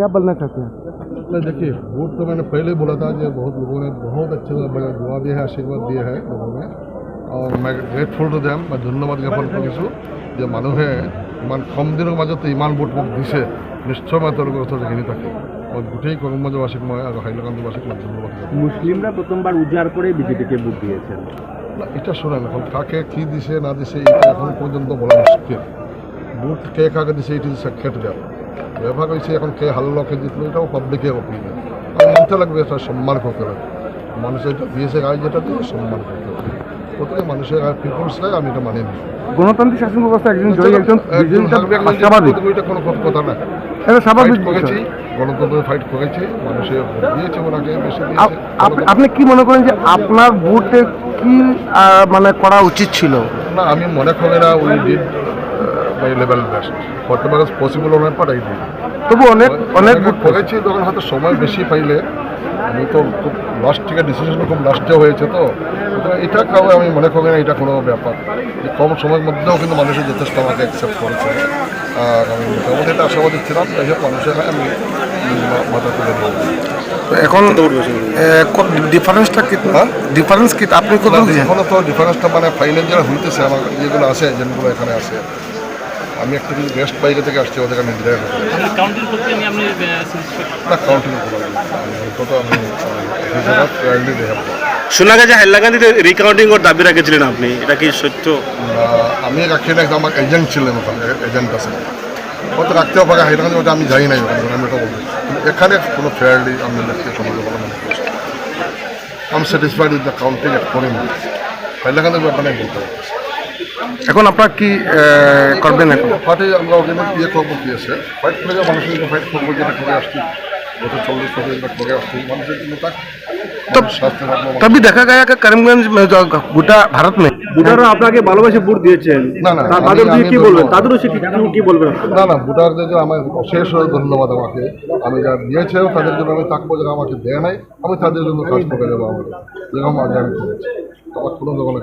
क्या बोलना चाहते हैं? नहीं देखिए, वोट तो मैंने पहले ही बोला था कि बहुत लोगों ने बहुत अच्छे दुआ दिया है, आशीर्वाद दिया है लोगों ने, और मैं ग्रेटफुल टू देम। मैं धन्यवाद জ্ঞাপন কৰিছোঁ যে মানুহে ইমান কম দিনৰ মাজতে ইমান ভোট মোক দিছে। নিশ্চয় মই তেওঁলোকৰ ওচৰত ঋণী থাকিম। মই গোটেই কৰ্মজবাসীক মই আৰু হাইলাকান্দিবাসীক মই ধন্যবাদ দিওঁ। মুসলিমরা প্রথমবার উজাড় করে বিজেপিকে ভোট দিয়েছেন। না, এটা শোনেন, এখন কাকে কী দিছে না দিছে এটা এখন পর্যন্ত বলা মুশকিল। ভোট কে কাকে দিছে এটি সাক্ষাৎ দেওয়া ব্যাপার হয়েছে। এখন কে হাল্লো কে জিতলো এটাও পাবলিকের অপিনিয়ন। আর মানতে লাগবে, এটা সম্মান করতে লাগবে। মানুষ এটা দিয়েছে গায়ে, যেটা দিয়ে সম্মান করতে লাগবে। প্রত্যেকে মানুষের গায়ে পিপলস গায়ে আমি এটা মানি না। গণতান্ত্রিক শাসন ব্যবস্থা একজন জয়ী, একজন আশাবাদী, এটা কোনো কথা না। এটা স্বাভাবিক করেছি, গণতন্ত্রের ফাইট করেছি, মানুষের ভোট দিয়েছে, ওনাকে বেশি দিয়েছে। আপনি কি মনে করেন যে আপনার ভোটে কি মানে করা উচিত ছিল? না, আমি মনে করি না we did by level best, whatever is possible on our part I did. তবু অনেক ভোট করেছি, তখন হয়তো সময় বেশি পাইলে। আমি তো খুব লাস্ট থেকে ডিসিশন খুব লাস্টে হয়েছে, তো এটা কাউ আমি মনে করি না এটা কোনো ব্যাপার। কম সময়ের মধ্যেও কিন্তু মানুষের যথেষ্ট আমাকে অ্যাকসেপ্ট করেছে, আর আমি মোটামুটি এটা আশাবাদী ছিলাম। যাই হোক, মানুষের আমি মাথা তুলে দেবো। এখন ডিফারেন্সটা কি? ডিফারেন্স কি আপনি কত? এখনও তো ডিফারেন্সটা মানে ফাইনাল যারা হইতেছে, আমার যেগুলো আছে এজেন্টগুলো এখানে আছে। আমি একটা কিছু বেস্ট বাইরে থেকে আসছি, ওদের আমি ডিজাইন না কাউন্টিং করা তো আমি শোনা গেছে হাইলাকান্দিতে রিকাউন্টিং ওর দাবি রেখেছিলেন আপনি, এটা কি সত্য? আমি রাখি না, আমার এজেন্ট ছিলেন, ওখানে এজেন্ট আছে, ওটা রাখতেও পারে হাইলাকান্দি, ওটা আমি যাই নাই ওখানে, আমি ওটা বলছি। এখানে কোনো ফেয়ারলি আমি দেখতে সমাজ বলে মনে করছি। আমি স্যাটিসফাইড উইথ দ্য কাউন্টিং করিনি, হাইলাকান্দির ব্যাপারে বলতে পারি। এখন আপনার কি করবেন? এখন পার্টি আমরা ওখানে ইয়ে করবো, কি আছে ফাইট করে যাবো, মানুষের জন্য ফাইট করবো, যেটা করে আসছি গত 40-45 করে আসছি মানুষের জন্য। तभी देखा गया कि करीमगंज में जो गोटा भारत में ভোটাররা আপনাকে ভালোবাসে ভোট দিয়েছেন, না না, তাদের কি বলবেন? তাদেরও সে কি বলবেন? না না, ভোটারদের আমার অশেষ ধন্যবাদ। আমাকে আমি যা দিয়েছে তাদের জন্য আমি থাকবো, যারা আমাকে দেয় নাই আমি তাদের জন্য কাজ করে যাবো। আমাদের যেরকম আগে আমি করেছি, আমার কোনো দোকানে